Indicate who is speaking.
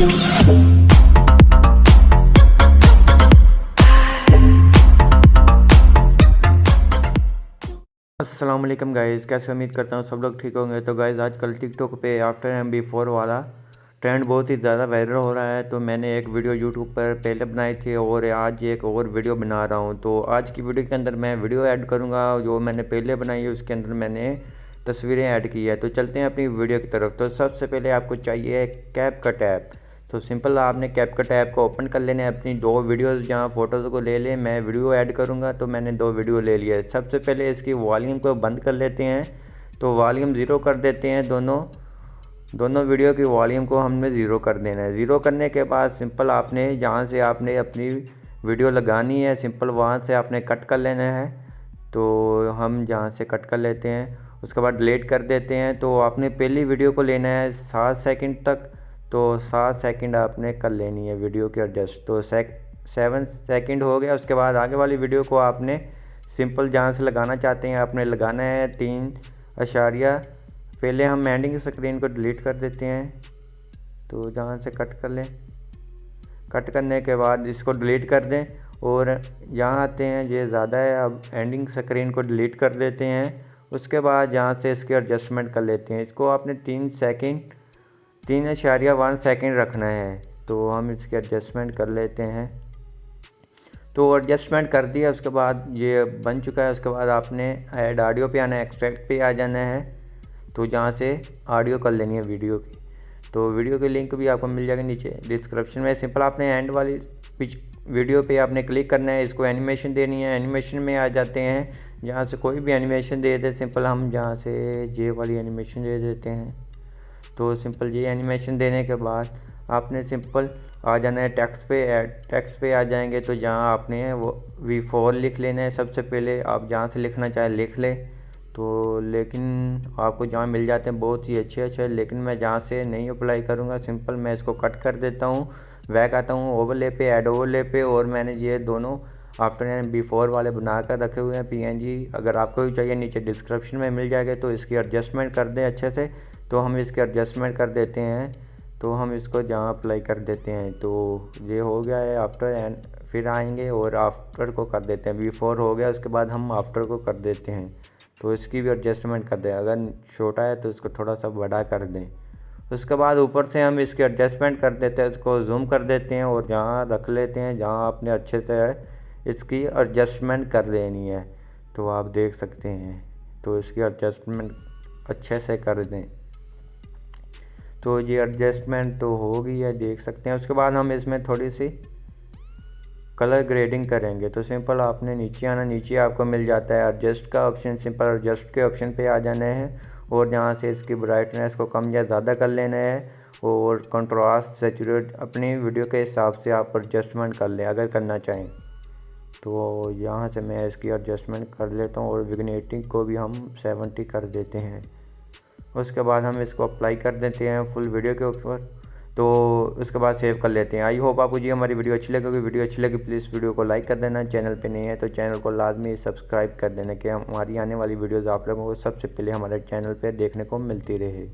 Speaker 1: अस्सलाम वालेकुम गाइज़, कैसे उम्मीद करता हूँ सब लोग ठीक होंगे। तो गाइज़ आजकल टिकटॉक पे आफ्टर एम बी 4 वाला ट्रेंड बहुत ही ज़्यादा वायरल हो रहा है। तो मैंने एक वीडियो यूट्यूब पर पहले बनाई थी और आज एक और वीडियो बना रहा हूँ। तो आज की वीडियो के अंदर मैं वीडियो ऐड करूँगा जो मैंने पहले बनाई है, उसके अंदर मैंने तस्वीरें ऐड की है। तो चलते हैं अपनी वीडियो की तरफ। तो सबसे पहले आपको चाहिए कैपकट ऐप। तो सिंपल आपने कैपकट ऐप को ओपन कर लेना है। अपनी दो वीडियोज़ जहाँ फ़ोटोज़ को ले लें, मैं वीडियो ऐड करूँगा तो मैंने दो वीडियो ले लिया है। सबसे पहले इसकी वॉल्यूम को बंद कर लेते हैं। तो वॉल्यूम ज़ीरो कर देते हैं। दोनों वीडियो की वॉल्यूम को हमने ज़ीरो कर देना है। ज़ीरो करने के बाद सिंपल आपने जहाँ से आपने अपनी वीडियो लगानी है, सिंपल वहाँ से आपने कट कर लेना है। तो हम जहाँ से कट कर लेते हैं, उसके बाद डिलीट कर देते हैं। तो आपने पहली वीडियो को लेना है 7 सेकंड तक। तो 7 सेकंड आपने कर लेनी है वीडियो के एडजस्ट। तो 7 सेकंड हो गया। उसके बाद आगे वाली वीडियो को आपने सिंपल जहाँ से लगाना चाहते हैं आपने लगाना है 3 अशारिया। पहले हम एंडिंग स्क्रीन को डिलीट कर देते हैं। तो जहाँ से कट कर लें, कट करने के बाद इसको डिलीट कर दें और यहाँ आते हैं, ये ज़्यादा है। अब एंडिंग स्क्रीन को डिलीट कर देते हैं। उसके बाद यहाँ से इसके एडजस्टमेंट कर लेते हैं। इसको आपने 3.1 सेकंड रखना है। तो हम इसके एडजस्टमेंट कर लेते हैं। तो एडजस्टमेंट कर दिया, उसके बाद ये बन चुका है। उसके बाद आपने ऐड ऑडियो पे आना है, एक्सट्रैक्ट पे आ जाना है। तो जहाँ से ऑडियो कर लेनी है वीडियो की। तो वीडियो की लिंक भी आपको मिल जाएगी नीचे डिस्क्रिप्शन में। सिंपल आपने एंड वाली वीडियो पे आपने क्लिक करना है, इसको एनिमेशन देनी है। एनिमेशन में आ जाते हैं, जहाँ से कोई भी एनिमेशन दे दे। सिंपल हम जहाँ से ये वाली एनिमेशन दे देते हैं। तो सिंपल ये एनिमेशन देने के बाद आपने सिंपल आ जाना है टेक्स्ट पे। टेक्स्ट पे आ जाएंगे तो जहाँ आपने वो V4 लिख लेना है। सबसे पहले आप जहाँ से लिखना चाहें लिख लें। तो लेकिन आपको जहाँ मिल जाते हैं बहुत ही अच्छे, लेकिन मैं जहाँ से नहीं अप्लाई करूँगा, सिंपल मैं इसको कट कर देता हूँ। बैक आता हूँ ओवरले पे, ऐड ओवरले पे, और मैंने ये दोनों आफ्टर एंड बिफोर वाले बना कर रखे हुए हैं PNG। अगर आपको भी चाहिए नीचे डिस्क्रिप्शन में मिल जाएगा। तो इसकी एडजस्टमेंट कर दें अच्छे से। तो हम इसके एडजस्टमेंट कर देते हैं। तो हम इसको जहाँ अप्लाई कर देते हैं। तो ये हो गया है आफ्टर एंड, फिर आएंगे और आफ्टर को कर देते हैं। बिफोर हो गया, उसके बाद हम आफ्टर को कर देते हैं। तो इसकी भी एडजस्टमेंट कर दें। अगर छोटा है तो इसको थोड़ा सा बड़ा कर दें। उसके बाद ऊपर से हम इसके एडजस्टमेंट कर देते हैं, इसको जूम कर देते हैं और जहाँ रख लेते हैं जहाँ आपने अच्छे से इसकी एडजस्टमेंट कर देनी है। तो आप देख सकते हैं। तो इसकी एडजस्टमेंट अच्छे से कर दें। तो ये एडजस्टमेंट तो हो गई है, देख सकते हैं। उसके बाद हम इसमें थोड़ी सी कलर ग्रेडिंग करेंगे। तो सिंपल आपने नीचे आना, नीचे आपको मिल जाता है एडजस्ट का ऑप्शन। सिंपल एडजस्ट के ऑप्शन पे आ जाना है और यहाँ से इसकी ब्राइटनेस को कम या ज़्यादा कर लेना है। और कंट्रास्ट सैचुरेट अपनी वीडियो के हिसाब से आप एडजस्टमेंट कर लें अगर करना चाहें। तो यहाँ से मैं इसकी एडजस्टमेंट कर लेता हूँ और विग्नेटिंग को भी हम 70 कर देते हैं। उसके बाद हम इसको अप्लाई कर देते हैं फुल वीडियो के ऊपर। तो उसके बाद सेव कर लेते हैं। आई होप आपको जी हमारी वीडियो अच्छी लगेगी। वीडियो अच्छी लगी प्लीज़ वीडियो को लाइक कर देना। चैनल पे नहीं है तो चैनल को लाजमी सब्सक्राइब कर देना कि हमारी आने वाली वीडियोज़ आप लोगों को सबसे पहले हमारे चैनल पे देखने को मिलती रहे।